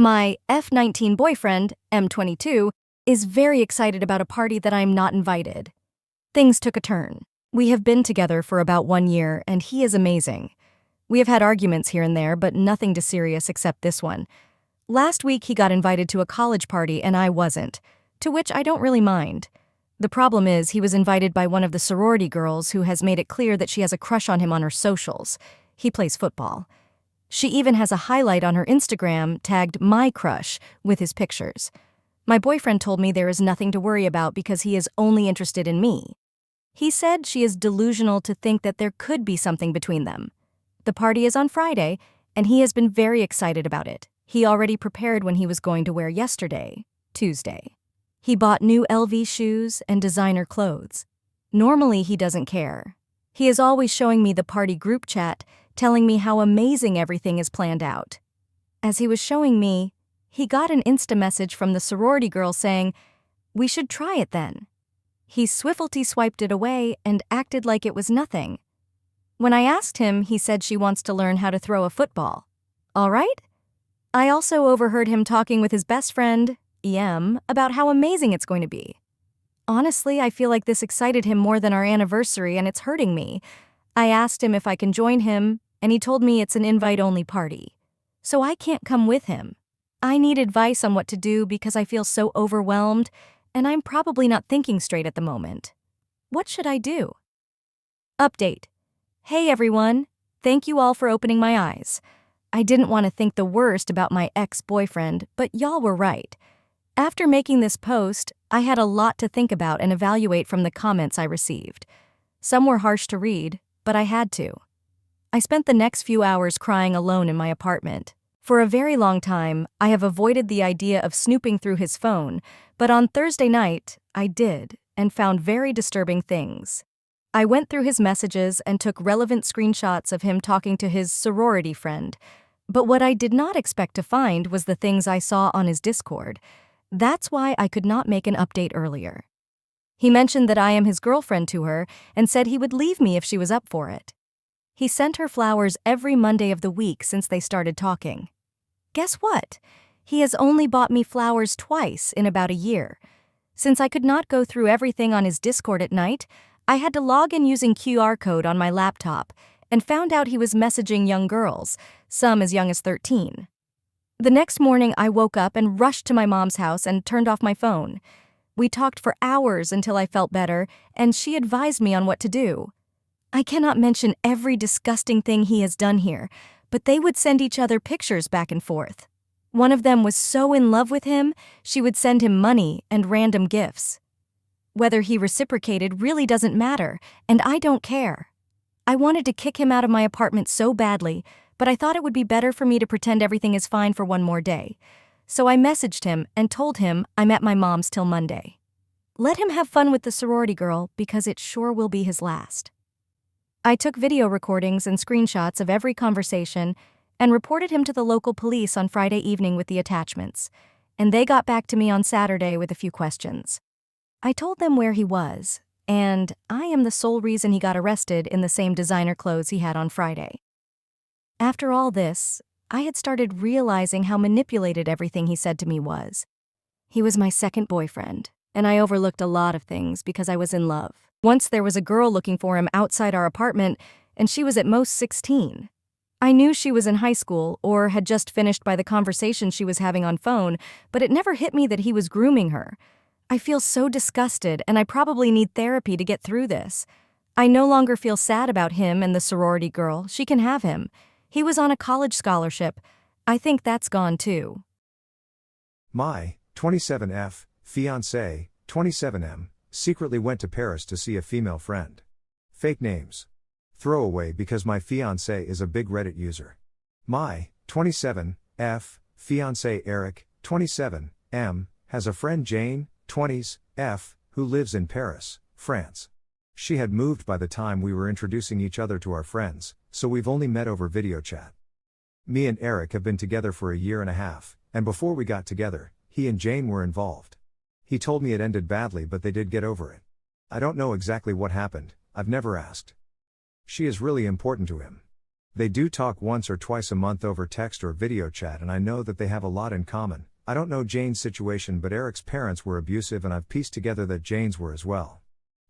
My F19 boyfriend, M22, is very excited about a party that I'm not invited. Things took a turn. We have been together for about 1 year, and he is amazing. We have had arguments here and there, but nothing too serious except this one. Last week he got invited to a college party and I wasn't, to which I don't really mind. The problem is he was invited by one of the sorority girls who has made it clear that she has a crush on him on her socials. He plays football. She even has a highlight on her Instagram tagged "My Crush" with his pictures. My boyfriend told me there is nothing to worry about because he is only interested in me. He said she is delusional to think that there could be something between them. The party is on Friday, and he has been very excited about it. He already prepared when he was going to wear yesterday, Tuesday. He bought new LV shoes and designer clothes. Normally he doesn't care. He is always showing me the party group chat, telling me how amazing everything is planned out. As he was showing me, he got an Insta message from the sorority girl saying, "We should try it then." He swivelty swiped it away and acted like it was nothing. When I asked him, he said she wants to learn how to throw a football. All right? I also overheard him talking with his best friend, EM, about how amazing it's going to be. Honestly, I feel like this excited him more than our anniversary and it's hurting me. I asked him if I can join him, and he told me it's an invite-only party. So I can't come with him. I need advice on what to do because I feel so overwhelmed, and I'm probably not thinking straight at the moment. What should I do? Update. Hey everyone, thank you all for opening my eyes. I didn't want to think the worst about my ex-boyfriend, but y'all were right. After making this post, I had a lot to think about and evaluate from the comments I received. Some were harsh to read, but I had to. I spent the next few hours crying alone in my apartment. For a very long time, I have avoided the idea of snooping through his phone, but on Thursday night, I did, and found very disturbing things. I went through his messages and took relevant screenshots of him talking to his sorority friend. But what I did not expect to find was the things I saw on his Discord. That's why I could not make an update earlier. He mentioned that I am his girlfriend to her and said he would leave me if she was up for it. He sent her flowers every Monday of the week since they started talking. Guess what? He has only bought me flowers twice in about a year. Since I could not go through everything on his Discord at night, I had to log in using QR code on my laptop and found out he was messaging young girls, some as young as 13. The next morning I woke up and rushed to my mom's house and turned off my phone. We talked for hours until I felt better, and she advised me on what to do. I cannot mention every disgusting thing he has done here, but they would send each other pictures back and forth. One of them was so in love with him, she would send him money and random gifts. Whether he reciprocated really doesn't matter, and I don't care. I wanted to kick him out of my apartment so badly, but I thought it would be better for me to pretend everything is fine for one more day. So I messaged him and told him I'm at my mom's till Monday. Let him have fun with the sorority girl because it sure will be his last. I took video recordings and screenshots of every conversation and reported him to the local police on Friday evening with the attachments, and they got back to me on Saturday with a few questions. I told them where he was, and I am the sole reason he got arrested in the same designer clothes he had on Friday. After all this, I had started realizing how manipulated everything he said to me was. He was my second boyfriend, and I overlooked a lot of things because I was in love. Once there was a girl looking for him outside our apartment, and she was at most 16. I knew she was in high school or had just finished by the conversation she was having on phone, but it never hit me that he was grooming her. I feel so disgusted, and I probably need therapy to get through this. I no longer feel sad about him and the sorority girl. She can have him. He was on a college scholarship. I think that's gone too. My 27F fiancé, 27M, secretly went to Paris to see a female friend. Fake names. Throwaway because my fiancé is a big Reddit user. My 27F fiancé Eric, 27M, has a friend Jane, 20s, F, who lives in Paris, France. She had moved by the time we were introducing each other to our friends, so we've only met over video chat. Me and Eric have been together for a year and a half, and before we got together, he and Jane were involved. He told me it ended badly, but they did get over it. I don't know exactly what happened, I've never asked. She is really important to him. They do talk once or twice a month over text or video chat, and I know that they have a lot in common. I don't know Jane's situation, but Eric's parents were abusive, and I've pieced together that Jane's were as well.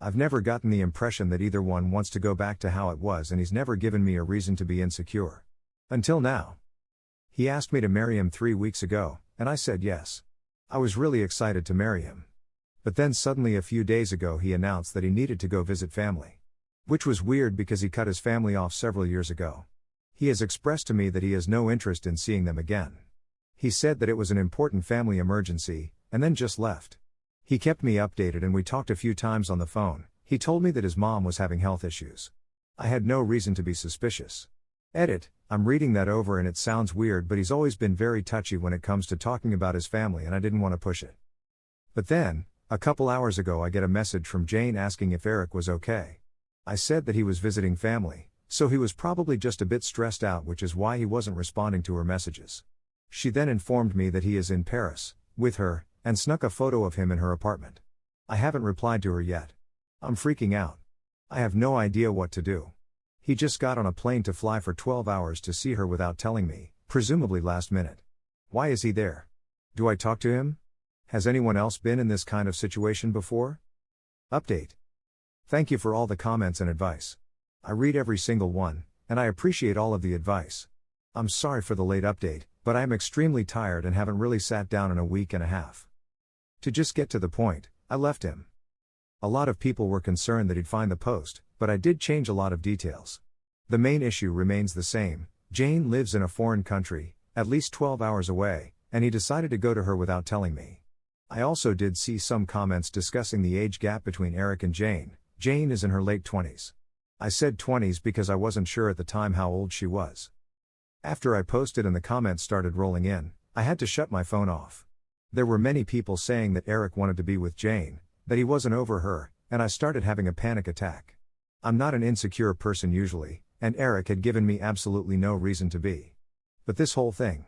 I've never gotten the impression that either one wants to go back to how it was, and he's never given me a reason to be insecure. Until now. He asked me to marry him 3 weeks ago, and I said yes. I was really excited to marry him. But then suddenly a few days ago he announced that he needed to go visit family. Which was weird because he cut his family off several years ago. He has expressed to me that he has no interest in seeing them again. He said that it was an important family emergency, and then just left. He kept me updated and we talked a few times on the phone. He told me that his mom was having health issues. I had no reason to be suspicious. Edit, I'm reading that over and it sounds weird, but he's always been very touchy when it comes to talking about his family, and I didn't want to push it. But then, a couple hours ago I get a message from Jane asking if Eric was okay. I said that he was visiting family, so he was probably just a bit stressed out, which is why he wasn't responding to her messages. She then informed me that he is in Paris, with her, and snuck a photo of him in her apartment. I haven't replied to her yet. I'm freaking out. I have no idea what to do. He just got on a plane to fly for 12 hours to see her without telling me, presumably last minute. Why is he there? Do I talk to him? Has anyone else been in this kind of situation before? Update. Thank you for all the comments and advice. I read every single one, and I appreciate all of the advice. I'm sorry for the late update, but I am extremely tired and haven't really sat down in a week and a half. To just get to the point, I left him. A lot of people were concerned that he'd find the post, but I did change a lot of details. The main issue remains the same. Jane lives in a foreign country, at least 12 hours away, and he decided to go to her without telling me. I also did see some comments discussing the age gap between Eric and Jane. Jane is in her late 20s. I said 20s because I wasn't sure at the time how old she was. After I posted and the comments started rolling in, I had to shut my phone off. There were many people saying that Eric wanted to be with Jane, that he wasn't over her, and I started having a panic attack. I'm not an insecure person usually, and Eric had given me absolutely no reason to be. But this whole thing.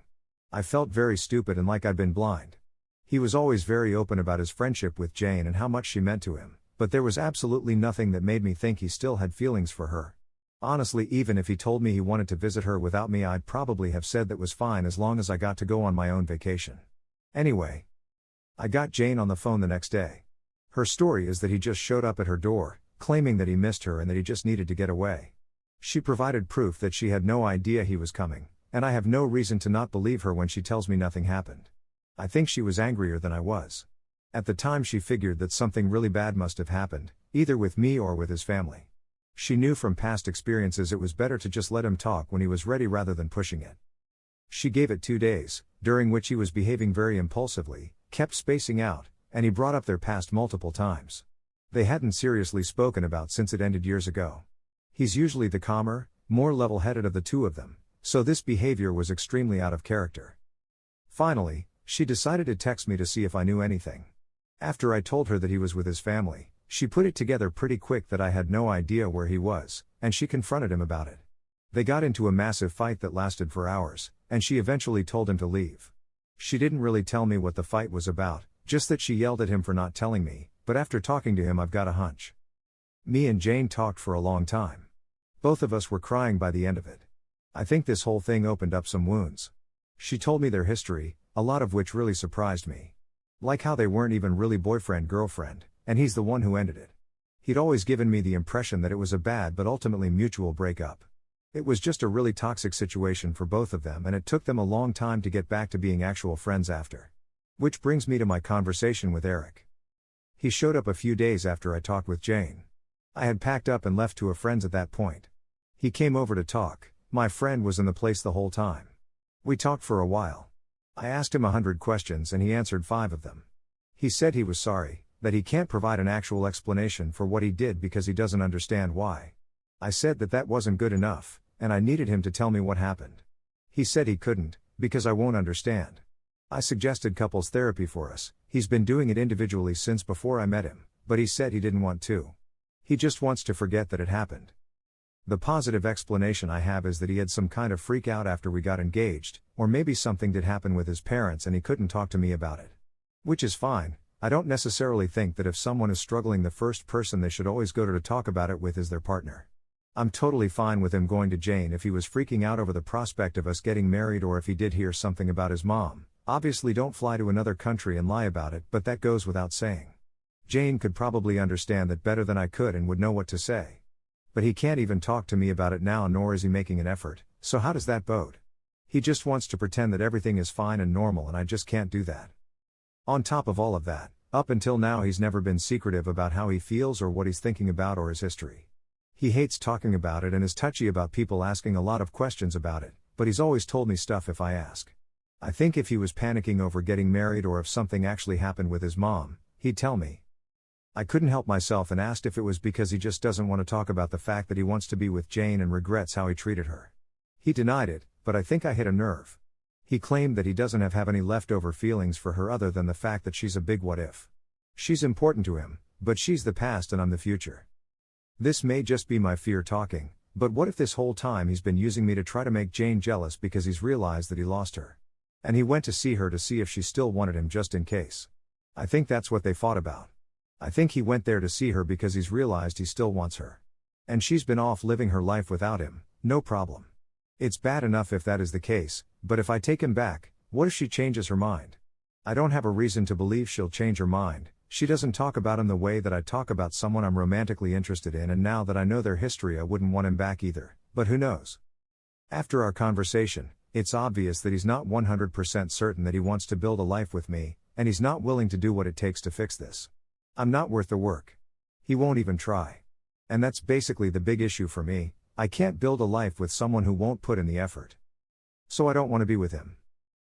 I felt very stupid and like I'd been blind. He was always very open about his friendship with Jane and how much she meant to him, but there was absolutely nothing that made me think he still had feelings for her. Honestly, even if he told me he wanted to visit her without me, I'd probably have said that was fine as long as I got to go on my own vacation. Anyway, I got Jane on the phone the next day. Her story is that he just showed up at her door, claiming that he missed her and that he just needed to get away. She provided proof that she had no idea he was coming, and I have no reason to not believe her when she tells me nothing happened. I think she was angrier than I was. At the time she figured that something really bad must have happened, either with me or with his family. She knew from past experiences it was better to just let him talk when he was ready rather than pushing it. She gave it 2 days, during which he was behaving very impulsively, kept spacing out, and he brought up their past multiple times. They hadn't seriously spoken about since it ended years ago. He's usually the calmer, more level-headed of the two of them, so this behavior was extremely out of character. Finally, she decided to text me to see if I knew anything. After I told her that he was with his family, she put it together pretty quick that I had no idea where he was, and she confronted him about it. They got into a massive fight that lasted for hours, and she eventually told him to leave. She didn't really tell me what the fight was about, just that she yelled at him for not telling me, but after talking to him I've got a hunch. Me and Jane talked for a long time. Both of us were crying by the end of it. I think this whole thing opened up some wounds. She told me their history, a lot of which really surprised me. Like how they weren't even really boyfriend-girlfriend, and he's the one who ended it. He'd always given me the impression that it was a bad but ultimately mutual breakup. It was just a really toxic situation for both of them, and it took them a long time to get back to being actual friends after. Which brings me to my conversation with Eric. He showed up a few days after I talked with Jane. I had packed up and left to a friend's at that point. He came over to talk. My friend was in the place the whole time. We talked for a while. I asked him 100 questions and he answered 5 of them. He said he was sorry, that he can't provide an actual explanation for what he did because he doesn't understand why. I said that that wasn't good enough, and I needed him to tell me what happened. He said he couldn't, because I won't understand. I suggested couples therapy for us. He's been doing it individually since before I met him, but he said he didn't want to. He just wants to forget that it happened. The positive explanation I have is that he had some kind of freak out after we got engaged, or maybe something did happen with his parents and he couldn't talk to me about it. Which is fine. I don't necessarily think that if someone is struggling, the first person they should always go to talk about it with is their partner. I'm totally fine with him going to Jane if he was freaking out over the prospect of us getting married or if he did hear something about his mom. Obviously, don't fly to another country and lie about it, but that goes without saying. Jane could probably understand that better than I could and would know what to say. But he can't even talk to me about it now, nor is he making an effort, so how does that bode? He just wants to pretend that everything is fine and normal, and I just can't do that. On top of all of that, up until now he's never been secretive about how he feels or what he's thinking about or his history. He hates talking about it and is touchy about people asking a lot of questions about it, but he's always told me stuff if I ask. I think if he was panicking over getting married or if something actually happened with his mom, he'd tell me. I couldn't help myself and asked if it was because he just doesn't want to talk about the fact that he wants to be with Jane and regrets how he treated her. He denied it, but I think I hit a nerve. He claimed that he doesn't have any leftover feelings for her other than the fact that she's a big what if. She's important to him, but she's the past and I'm the future. This may just be my fear talking, but what if this whole time he's been using me to try to make Jane jealous because he's realized that he lost her? And he went to see her to see if she still wanted him just in case. I think that's what they fought about. I think he went there to see her because he's realized he still wants her. And she's been off living her life without him, no problem. It's bad enough if that is the case, but if I take him back, what if she changes her mind? I don't have a reason to believe she'll change her mind. She doesn't talk about him the way that I talk about someone I'm romantically interested in, and now that I know their history I wouldn't want him back either, but who knows? After our conversation, it's obvious that he's not 100% certain that he wants to build a life with me, and he's not willing to do what it takes to fix this. I'm not worth the work. He won't even try. And that's basically the big issue for me. I can't build a life with someone who won't put in the effort. So I don't want to be with him.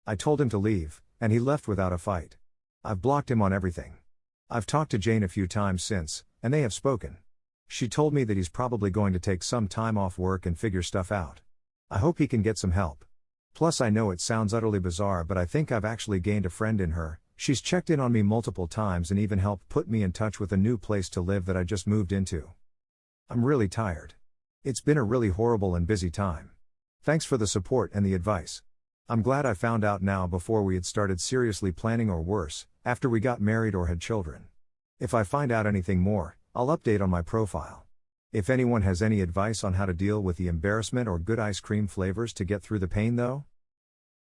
I told him to leave, and he left without a fight. I've blocked him on everything. I've talked to Jane a few times since, and they have spoken. She told me that he's probably going to take some time off work and figure stuff out. I hope he can get some help. Plus, I know it sounds utterly bizarre, but I think I've actually gained a friend in her. She's checked in on me multiple times and even helped put me in touch with a new place to live that I just moved into. I'm really tired. It's been a really horrible and busy time. Thanks for the support and the advice. I'm glad I found out now before we had started seriously planning, or worse, after we got married or had children. If I find out anything more, I'll update on my profile. If anyone has any advice on how to deal with the embarrassment or good ice cream flavors to get through the pain though,